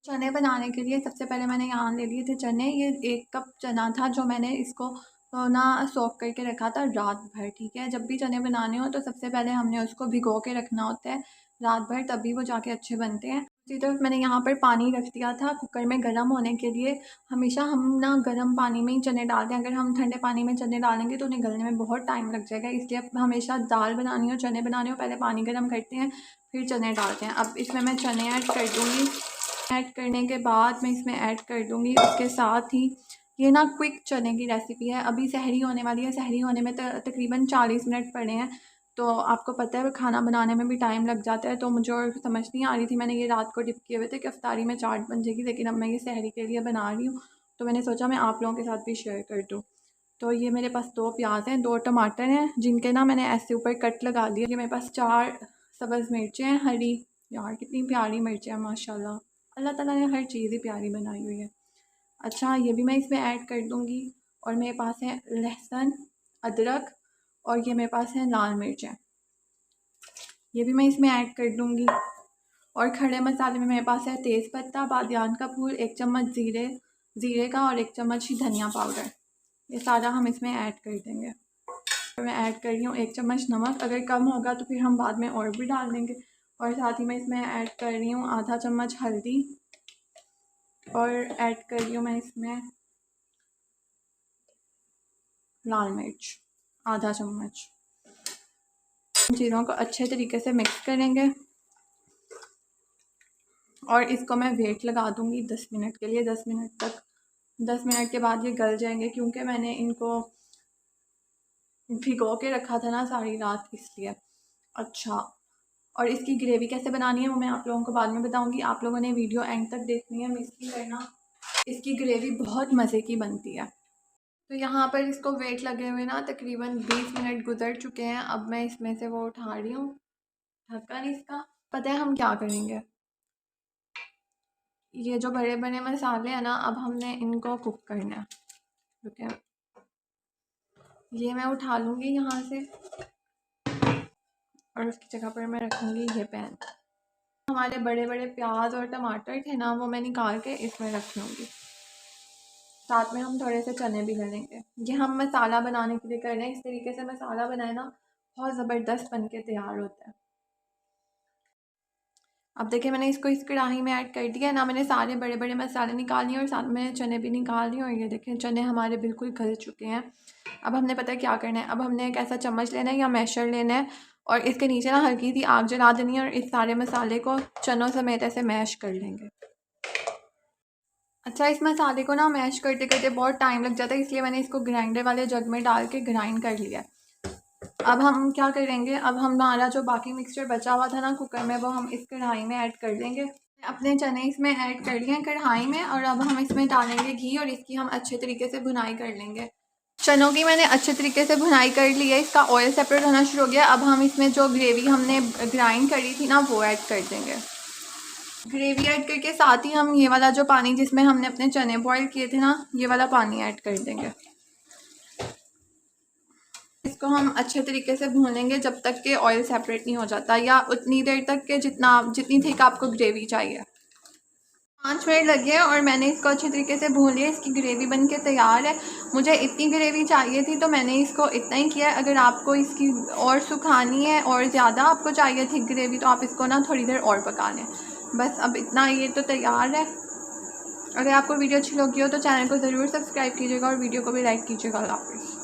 चने बनाने के लिए सबसे पहले मैंने यहाँ ले लिए थे चने। ये 1 कप चना था जो मैंने इसको ना सोक करके रखा था रात भर। ठीक है, जब भी चने बनाने हो तो सबसे पहले हमने उसको भिगो के रखना होता है रात भर, तभी वो जाके अच्छे बनते हैं। दूसरी तरफ मैंने यहाँ पर पानी रख दिया था कुकर में गर्म होने के लिए। हमेशा हम ना गर्म पानी में ही चने डालते हैं, अगर हम ठंडे पानी में चने डालेंगे तो उन्हें गलने में बहुत टाइम लग जाएगा। इसलिए हमेशा दाल बनानी हो, चने बनाने हो, पहले पानी गर्म करते हैं फिर चने डालते हैं। अब इसमें मैं चने ऐड कर दूँगी। ऐड करने के बाद मैं इसमें ऐड कर दूँगी उसके साथ ही, ये ना क्विक चने की रेसिपी है। अभी सहरी होने वाली है, सहरी होने में तकरीबन 40 मिनट पड़े हैं। तो आपको पता है खाना बनाने में भी टाइम लग जाता है, तो मुझे और समझ नहीं आ रही थी। मैंने ये रात को डिप किए हुए थे कि अफ्तारी में चाट बन जाएगी, लेकिन अब मैं ये सहरी के लिए बना रही हूँ तो मैंने सोचा मैं आप लोगों के साथ भी शेयर कर दूँ। तो ये मेरे पास 2 प्याज हैं, 2 टमाटर हैं जिनके ना मैंने ऐसे ऊपर कट लगा लिए। ये मेरे पास 4 सब्ज़ मिर्चें हैं हरी। यार कितनी प्यारी मिर्चें हैं माशाल्लाह, अल्लाह ताला ने हर चीज़ ही प्यारी बनाई हुई है। अच्छा, ये भी मैं इसमें ऐड कर दूँगी। और मेरे पास है लहसुन, अदरक, और ये मेरे पास है लाल मिर्चें, ये भी मैं इसमें ऐड कर दूँगी। और खड़े मसाले में मेरे पास है तेज़पत्ता, बादियान का फूल, 1 चम्मच ज़ीरे का और 1 चम्मच ही धनिया पाउडर। ये सारा हम इसमें ऐड कर देंगे। तो मैं ऐड कर रही हूँ 1 चम्मच नमक, अगर कम होगा तो फिर हम बाद में और भी डाल देंगे। और साथ ही मैं इसमें ऐड कर रही हूँ आधा चम्मच हल्दी, और ऐड कर रही हूँ मैं इसमें लाल मिर्च आधा चम्मच। इन चीज़ों को अच्छे तरीके से मिक्स करेंगे और इसको मैं वेट लगा दूँगी 10 मिनट के लिए। 10 मिनट तक, 10 मिनट के बाद ये गल जाएंगे, क्योंकि मैंने इनको भिगो के रखा था ना सारी रात, इसलिए। अच्छा, और इसकी ग्रेवी कैसे बनानी है वो मैं आप लोगों को बाद में बताऊंगी। आप लोगों ने वीडियो एंड तक देखनी है, मिस नहीं करना। इसकी ग्रेवी बहुत मज़े की बनती है। तो यहाँ पर इसको वेट लगे हुए ना तकरीबन 20 मिनट गुजर चुके हैं। अब मैं इसमें से वो उठा रही हूँ ढक्कन इसका। पता है हम क्या करेंगे, ये जो बड़े बड़े मसाले हैं ना, अब हमने इनको कुक करना है। ठीक है, ये मैं उठा लूँगी यहाँ से और उसकी जगह पर मैं रखूँगी ये पैन। हमारे बड़े बड़े प्याज और टमाटर थे ना, वो मैं निकाल के इसमें रख लूँगी। साथ में हम थोड़े से चने भी डालेंगे। ये हम मसाला बनाने के लिए कर रहे हैं। इस तरीके से मसाला बनाए ना बहुत ज़बरदस्त बन के तैयार होता है। अब देखिए मैंने इसको इस कढ़ाई में ऐड कर दिया ना, मैंने सारे बड़े बड़े मसाले निकाल लिए और साथ में चने भी निकाल लिए। और ये देखें चने हमारे बिल्कुल गल चुके हैं। अब हमने पता है क्या करना है, अब हमने एक ऐसा चम्मच लेना है या मैशर लेना है और इसके नीचे ना हल्की सी आग जला देनी है और इस सारे मसाले को चनों समेत ऐसे मैश कर लेंगे। अच्छा, इस मसाले को ना मैश करते करते बहुत टाइम लग जाता है, इसलिए मैंने इसको ग्राइंडर वाले जग में डाल के ग्राइंड कर लिया। अब हम क्या करेंगे, अब हमारा जो बाकी मिक्सचर बचा हुआ था ना कुकर में, वो हम इस कढ़ाई में ऐड कर देंगे। अपने चने इसमें ऐड कर लिए कढ़ाई में और अब हम इसमें डालेंगे घी और इसकी हम अच्छे तरीके से भुनाई कर लेंगे। चनों की मैंने अच्छे तरीके से भुनाई कर ली है, इसका ऑयल सेपरेट होना शुरू हो गया। अब हम इसमें जो ग्रेवी हमने ग्राइंड करी थी ना वो ऐड कर देंगे। ग्रेवी ऐड करके साथ ही हम ये वाला जो पानी जिसमें हमने अपने चने बॉईल किए थे ना, ये वाला पानी ऐड कर देंगे। इसको हम अच्छे तरीके से भून लेंगे जब तक कि ऑयल सेपरेट नहीं हो जाता, या उतनी देर तक के जितनी थिक आपको ग्रेवी चाहिए। 5 मिनट लगे और मैंने इसको अच्छे तरीके से भून लिया। इसकी ग्रेवी बन के तैयार है। मुझे इतनी ग्रेवी चाहिए थी तो मैंने इसको इतना ही किया। अगर आपको इसकी और सुखानी है और ज़्यादा आपको चाहिए थी ग्रेवी, तो आप इसको ना थोड़ी देर और पका लें। बस अब इतना, ये तो तैयार है। अगर आपको वीडियो अच्छी लगी हो तो चैनल को ज़रूर सब्सक्राइब कीजिएगा और वीडियो को भी लाइक कीजिएगा। अल्लाह हाफ़िज़।